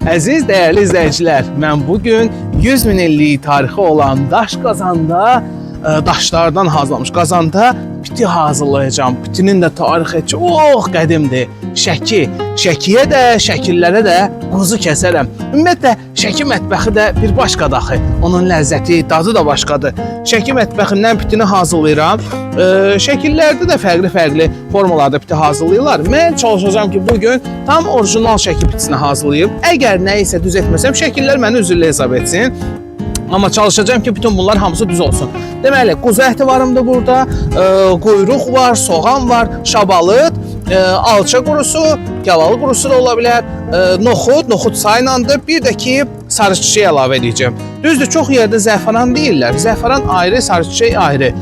Əziz dəyərli izləyicilər, mən bugün 100 min illik tarixi olan daş qazanda, daşlardan hazırlanmış qazanda piti hazırlayacağım. Pitinin də tarixi çox qədimdir. Şəkiyə də, şəkillərə də quzu kəsərəm. Ümumiyyətlə, Şəki mətbəxi də bir başqadır axı. Onun ləzzəti, dadı da başqadır. Şəki mətbəxindən pitini hazırlayıram. Şəkillərdə də fərqli formalarda piti hazırlayırlar. Mən çalışacağım ki, bugün tam orijinal Şəki pitisini hazırlayıb. Əgər nə isə düz etməsəm, şəkillər məni üzrlə hesab etsin. Amma çalışacağım ki, bütün bunlar hamısı düz olsun. Deməli, quzu əti varımdır burada, quyruq var, soğan var, şabalıd, alça qurusu, gavalı qurusu da ola bilər, noxud saylandır, bir də ki, sarı çiçək əlavə edəcəm. Düzdür, çox yerdə zəfəran deyirlər, zəfəran ayrı, sarı çiçək ayrı.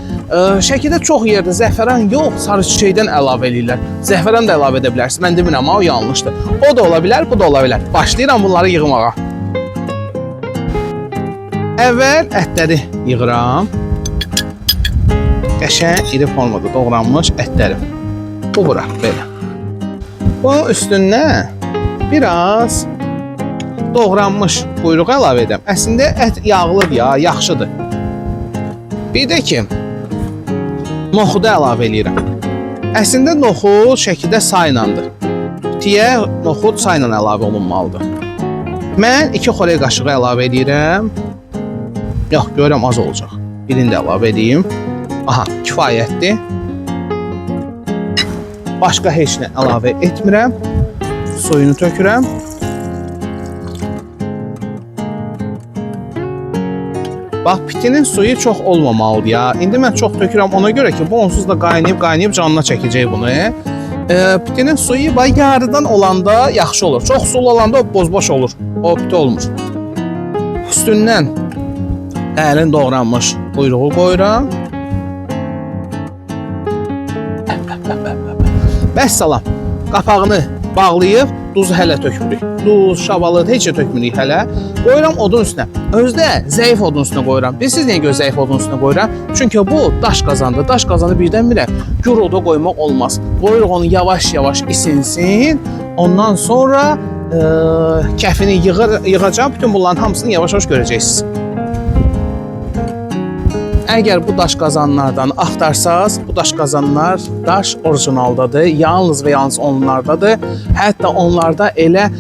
Şəkidə çox yerdə zəfəran yox, sarı çiçəkdən əlavə edirlər. Zəfəran da əlavə edə bilərsiniz, mən demirəm, amma o yanlışdır. O da ola bilər, bu da ola bilər. Başlayıram bunları yığmağa. Əvvəl ətləri yığıram. Qəşəng iri formada doğranmış ətlərim. Bu bura, belə. Bunun üstündən biraz doğranmış quyruq əlavə edəm. Əslində ət yağlıdır ya, yaxşıdır. Bir də ki, noxudu əlavə edirəm. Əslində noxud şəkidə saylandır. Pitiyə noxud sayla əlavə olunmalıdır. Mən 2 xörək qaşığı əlavə edirəm. Yox, görürəm az olacaq. Birini də əlavə edeyim. Aha, kifayətdir. Başqa heç nə əlavə etmirəm. Suyunu tökürəm. Bax, pitinin suyu çox olmamalıdır ya. İndi mən çox tökürəm ona görə ki, bu onsuz da qaynayıb canına çəkəcək bunu. Pitinin suyu yarıdan olanda yaxşı olur. Çox sulu olanda o boz-boş olur. O piti olmur. Üstündən dərin doğranmış quyruğu qoyuram. Vəssalam. Qapağını bağlayıb duzu hələ tökmürük. Duz, şabalıd heç tökmürük hələ. Qoyuram odun üstünə. Özdə zəif odun üstünə qoyuram. Bilirsiniz niyə görə zəif odun üstünə qoyuram? Çünki bu daş qazandır. Daş qazanı birdən-birə gür oda qoymaq olmaz. Qoyuruq onu yavaş-yavaş isinsin. Ondan sonra kəfini yığacağım. Bütün bunların hamısını yavaş-yavaş görəcəksiniz. Əgər bu daş qazanlardan axtarsaz, bu daş qazanlar daş orijinaldadır. Yalnız və yalnız onlardadır. Hətta onlarda elə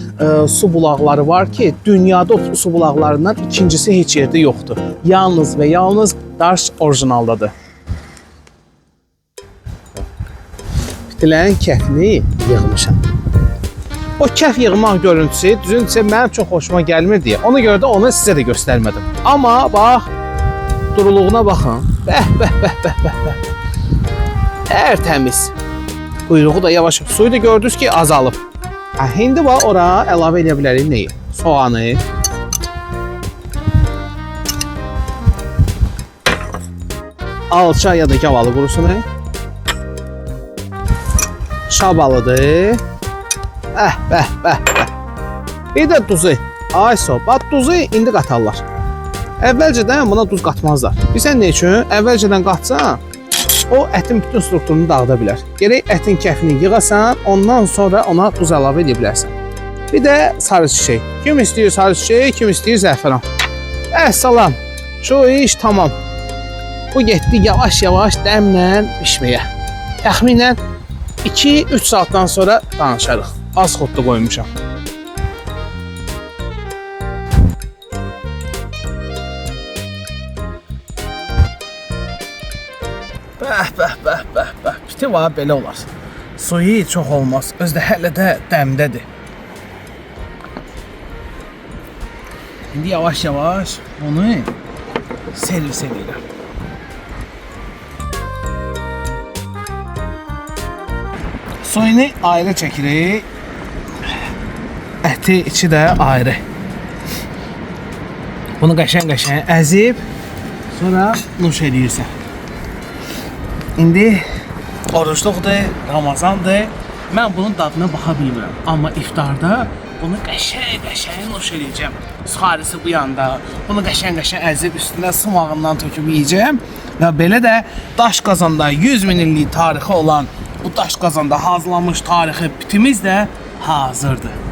su bulaqları var ki, dünyada o su bulaqlarından ikincisi heç yerdə yoxdur. Yalnız və yalnız daş orijinaldadır. Pitilərin kəfini yığmışam. O kəf yığmaq görüntüsü düzüncə mənim çox xoşuma gəlmir deyə. Ona görə də onu sizə də göstərmədim. Amma bax, duruluğuna baxın. Bəh. Tərtəmiz. Quyruğu da yavaş. Suyu da gördünüz ki, azalıb. İndi var, ora əlavə edə bilərik nəyi? Soğanı. Alça ya da gavalı qurusunu. Şabalıdır. Bəh. Bir də duzu. Ay sobat, duzu indi qatarlar. Əvvəlcədən buna duz qatmazlar. Bilsən nə üçün? Əvvəlcədən qatsan, o ətin bütün strukturunu dağıda bilər. Gərək ətin kəfini yığasan, ondan sonra ona duz əlavə edə bilərsən. Bir də sarı çiçək. Kim istəyir sarı çiçək, kim istəyir zəfəran. Əssalam, şu iş tamam. Bu getdi yavaş-yavaş dəmlə pişməyə. Təxminən 2-3 saatdan sonra danışarıq. Az xodda qoymuşam. Bəh. Piti var, belə olar. Suyu çox olmaz. Özdə hələ də dəmdədir. İndi yavaş-yavaş bunu servis edirəm. Suyunu ayrı çəkirik. Əti içi də ayrı. Bunu qəşəng əzib, sonra nuş edirsən. İndi orucluqdur, Ramazandır. Mən bunun dadına baxa bilmirəm. Amma iftarda bunu qəşəng nuş edəcəm. Suxarisi bu yanda. Bunu qəşəng əzib üstünə sımağından töküb yeyəcəm. Və belə də daş qazanda 100 min illik tarixi olan bu daş qazanda hazırlanmış tarixi pitimiz də hazırdır.